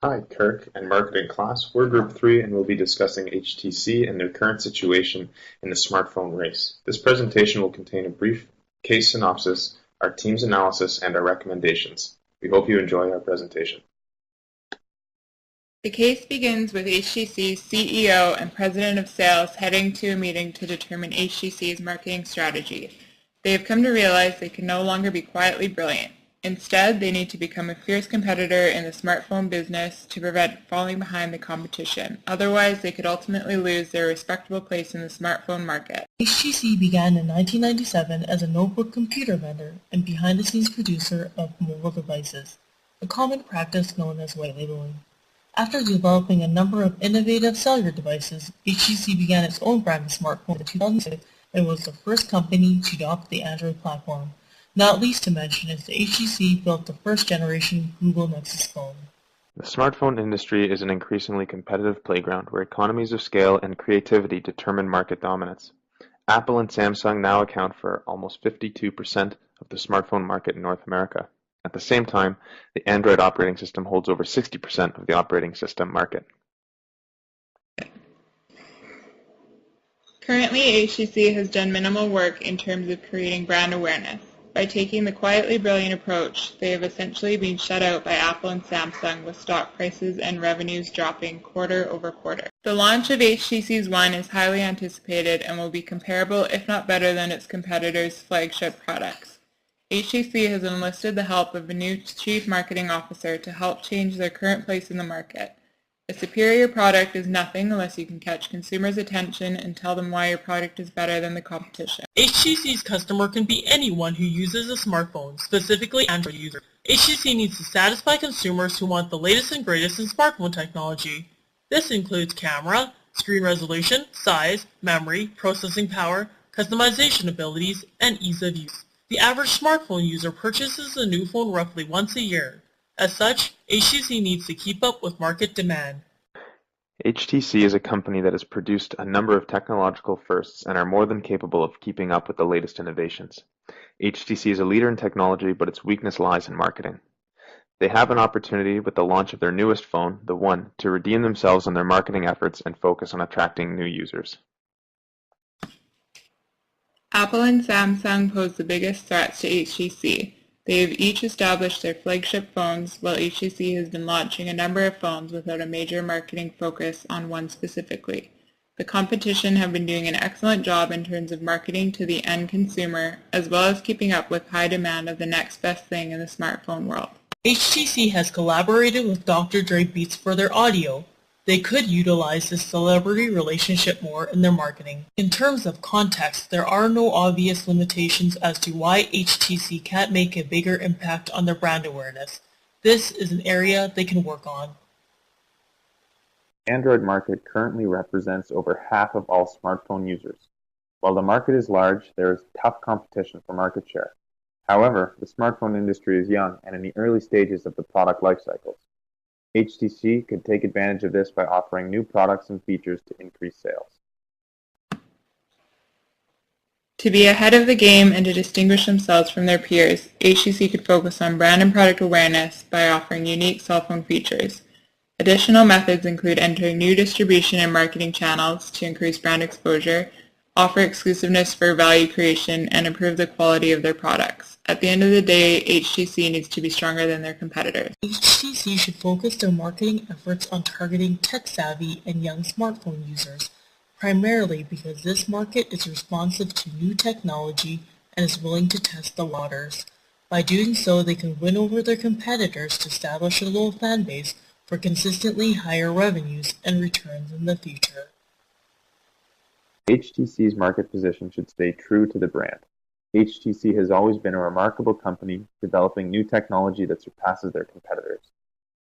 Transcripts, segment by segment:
Hi, Kirk and marketing class. We're Group 3 and we'll be discussing HTC and their current situation in the smartphone race. This presentation will contain a brief case synopsis, our team's analysis, and our recommendations. We hope you enjoy our presentation. The case begins with HTC's CEO and President of Sales heading to a meeting to determine HTC's marketing strategy. They have come to realize they can no longer be quietly brilliant. Instead, they need to become a fierce competitor in the smartphone business to prevent falling behind the competition. Otherwise, they could ultimately lose their respectable place in the smartphone market. HTC began in 1997 as a notebook computer vendor and behind-the-scenes producer of mobile devices, a common practice known as white labeling. After developing a number of innovative cellular devices, HTC began its own brand of smartphone in 2006 and was the first company to adopt the Android platform. Not least to mention is that HTC built the first-generation Google Nexus phone. The smartphone industry is an increasingly competitive playground where economies of scale and creativity determine market dominance. Apple and Samsung now account for almost 52% of the smartphone market in North America. At the same time, the Android operating system holds over 60% of the operating system market. Currently, HTC has done minimal work in terms of creating brand awareness. By taking the quietly brilliant approach, they have essentially been shut out by Apple and Samsung, with stock prices and revenues dropping quarter over quarter. The launch of HTC's One is highly anticipated and will be comparable, if not better, than its competitors' flagship products. HTC has enlisted the help of a new chief marketing officer to help change their current place in the market. A superior product is nothing unless you can catch consumers' attention and tell them why your product is better than the competition. HTC's customer can be anyone who uses a smartphone, specifically Android users. HTC needs to satisfy consumers who want the latest and greatest in smartphone technology. This includes camera, screen resolution, size, memory, processing power, customization abilities, and ease of use. The average smartphone user purchases a new phone roughly once a year. As such, HTC needs to keep up with market demand. HTC is a company that has produced a number of technological firsts and are more than capable of keeping up with the latest innovations. HTC is a leader in technology, but its weakness lies in marketing. They have an opportunity with the launch of their newest phone, the One, to redeem themselves on their marketing efforts and focus on attracting new users. Apple and Samsung pose the biggest threats to HTC. They have each established their flagship phones, while HTC has been launching a number of phones without a major marketing focus on one specifically. The competition have been doing an excellent job in terms of marketing to the end consumer, as well as keeping up with high demand of the next best thing in the smartphone world. HTC has collaborated with Dr. Dre Beats for their audio. They could utilize this celebrity relationship more in their marketing. In terms of context, there are no obvious limitations as to why HTC can't make a bigger impact on their brand awareness. This is an area they can work on. The Android market currently represents over half of all smartphone users. While the market is large, there is tough competition for market share. However, the smartphone industry is young and in the early stages of the product life cycles. HTC could take advantage of this by offering new products and features to increase sales. To be ahead of the game and to distinguish themselves from their peers, HTC could focus on brand and product awareness by offering unique cell phone features. Additional methods include entering new distribution and marketing channels to increase brand exposure, offer exclusiveness for value creation, and improve the quality of their products. At the end of the day, HTC needs to be stronger than their competitors. HTC should focus their marketing efforts on targeting tech-savvy and young smartphone users, primarily because this market is responsive to new technology and is willing to test the waters. By doing so, they can win over their competitors to establish a loyal fan base for consistently higher revenues and returns in the future. HTC's market position should stay true to the brand. HTC has always been a remarkable company, developing new technology that surpasses their competitors.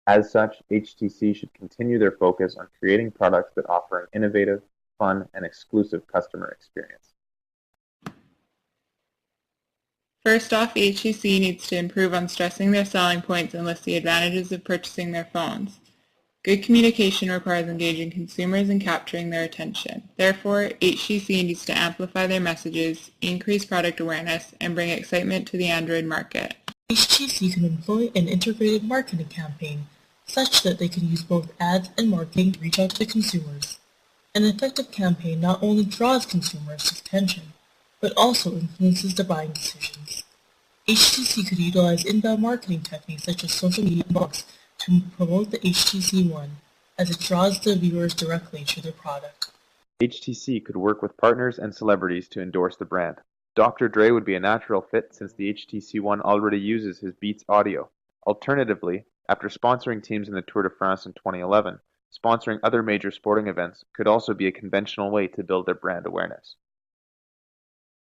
As such, HTC should continue their focus on creating products that offer an innovative, fun, and exclusive customer experience. First off, HTC needs to improve on stressing their selling points and list the advantages of purchasing their phones. Good communication requires engaging consumers and capturing their attention. Therefore, HTC needs to amplify their messages, increase product awareness, and bring excitement to the Android market. HTC can employ an integrated marketing campaign, such that they can use both ads and marketing to reach out to consumers. An effective campaign not only draws consumers' attention, but also influences their buying decisions. HTC could utilize inbound marketing techniques such as social media and blogs to promote the HTC One, as it draws the viewers directly to their product. HTC could work with partners and celebrities to endorse the brand. Dr. Dre would be a natural fit since the HTC One already uses his Beats audio. Alternatively, after sponsoring teams in the Tour de France in 2011, sponsoring other major sporting events could also be a conventional way to build their brand awareness.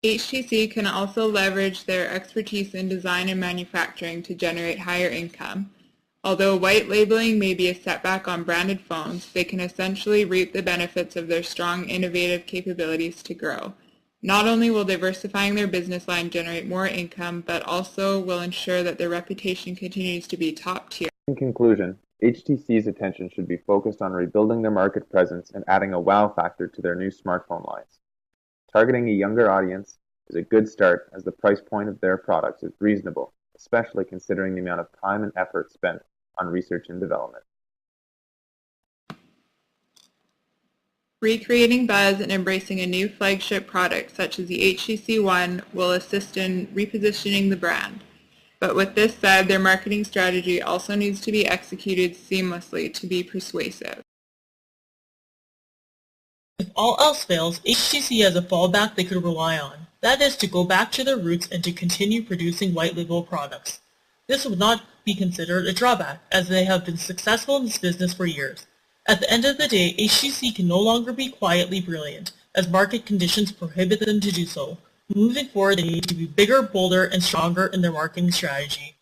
HTC can also leverage their expertise in design and manufacturing to generate higher income. Although white labeling may be a setback on branded phones, they can essentially reap the benefits of their strong innovative capabilities to grow. Not only will diversifying their business line generate more income, but also will ensure that their reputation continues to be top tier. In conclusion, HTC's attention should be focused on rebuilding their market presence and adding a wow factor to their new smartphone lines. Targeting a younger audience is a good start as the price point of their products is reasonable, especially considering the amount of time and effort spent on research and development. Recreating buzz and embracing a new flagship product such as the HTC One will assist in repositioning the brand. But with this said, their marketing strategy also needs to be executed seamlessly to be persuasive. If all else fails, HTC has a fallback they could rely on. That is to go back to their roots and to continue producing white label products. This would not be considered a drawback, as they have been successful in this business for years. At the end of the day, HTC can no longer be quietly brilliant, as market conditions prohibit them to do so. Moving forward, they need to be bigger, bolder, and stronger in their marketing strategy.